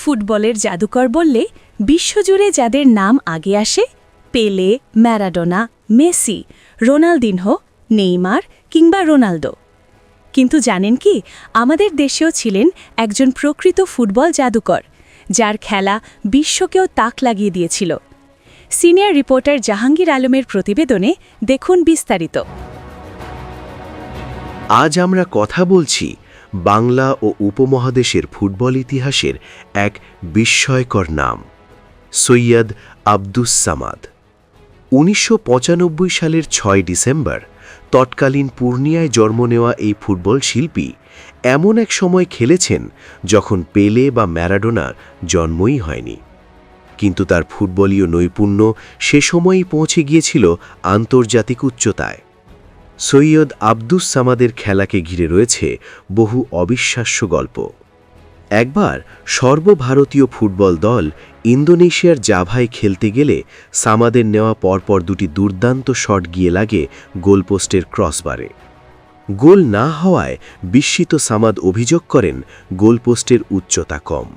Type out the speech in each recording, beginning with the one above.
ফুটবলের জাদুকর বললে বিশ্বজুড়ে যাদের নাম আগে আসে পেলে, ম্যারাডোনা, মেসি, রোনালদিনহো, নেইমার কিংবা রোনালদো। কিন্তু জানেন কি, আমাদের দেশেও ছিলেন একজন প্রকৃত ফুটবল জাদুকর, যার খেলা বিশ্বকেও তাক লাগিয়ে দিয়েছিল। সিনিয়র রিপোর্টার জাহাঙ্গীর আলমের প্রতিবেদনে দেখুন বিস্তারিত। আজ আমরা কথা বলছি বাংলা ও উপমহাদেশের ফুটবল ইতিহাসের এক বিস্ময়কর নাম, সৈয়দ আব্দুস সামাদ। ১৯৯৫ সালের ৬ ডিসেম্বর তৎকালীন পূর্ণিয়ায় জন্ম নেওয়া এই ফুটবল শিল্পী এমন এক সময় খেলেছেন যখন পেলে বা ম্যারাডোনার জন্মই হয়নি। কিন্তু তার ফুটবলীয় নৈপুণ্য সে সময়ই পৌঁছে গিয়েছিল আন্তর্জাতিক উচ্চতায়। সৈয়দ আব্দুস সামাদের খেলাকে ঘিরে রয়েছে বহু অবিশ্বাস্য গল্প। একবার সর্বভারতীয় ফুটবল দল ইন্দোনেশিয়ার জাভায় খেলতে গেলে সামাদের নেওয়া পরপর দুটি দুর্দান্ত শট গিয়ে লাগে গোলপোস্টের ক্রসবারে। গোল না হওয়ায় বিস্মিত সামাদ অভিযোগ করেন গোলপোস্টের উচ্চতা কম।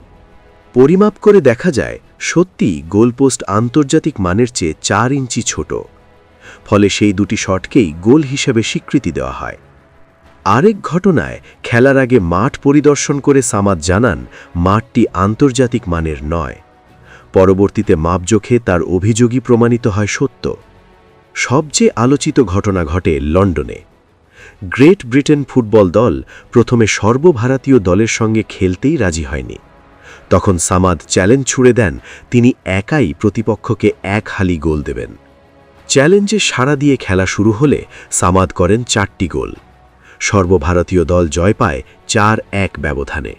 পরিমাপ করে দেখা যায় সত্যি গোলপোস্ট আন্তর্জাতিক মানের চেয়ে ৪ ইঞ্চি ছোট। ফলে সেই দুটি শটকেই গোল হিসেবে স্বীকৃতি দেওয়া হয়। আরেক ঘটনায় খেলার আগে মাঠ পরিদর্শন করে সামাদ জানান মাঠটি আন্তর্জাতিক মানের নয়। পরবর্তীতে মাপজোখে তার অভিযোগই প্রমাণিত হয় সত্য। সবচেয়ে আলোচিত ঘটনা ঘটে লন্ডনে। গ্রেট ব্রিটেন ফুটবল দল প্রথমে সর্বভারতীয় দলের সঙ্গে খেলতেই রাজি হয়নি। তখন সামাদ চ্যালেঞ্জ ছুড়ে দেন তিনি একাই প্রতিপক্ষকে ১ হালি গোল দেবেন। চ্যালেঞ্জে সাড়া দিয়ে খেলা শুরু হলে সামাদ করেন ৪টি গোল। সর্বভারতীয় দল জয় পায় ৪-১ ব্যবধানে।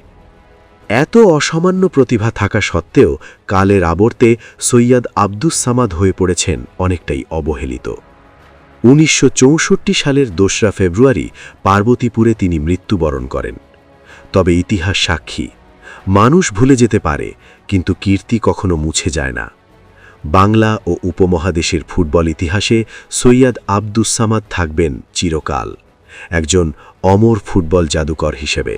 এত অসামান্য প্রতিভা থাকা সত্ত্বেও কালের আবর্তে সৈয়দ আব্দুস সামাদ হয়ে পড়েছেন অনেকটাই অবহেলিত। ১৯৬৪ সালের ২রা ফেব্রুয়ারি পার্বতীপুরে তিনি মৃত্যুবরণ করেন। তবে ইতিহাস সাক্ষী, মানুষ ভুলে যেতে পারে, কিন্তু কীর্তি কখনো মুছে যায় না। বাংলা ও উপমহাদেশের ফুটবল ইতিহাসে সৈয়দ আব্দুস সামাদ থাকবেন চিরকাল একজন অমর ফুটবল জাদুকর হিসেবে।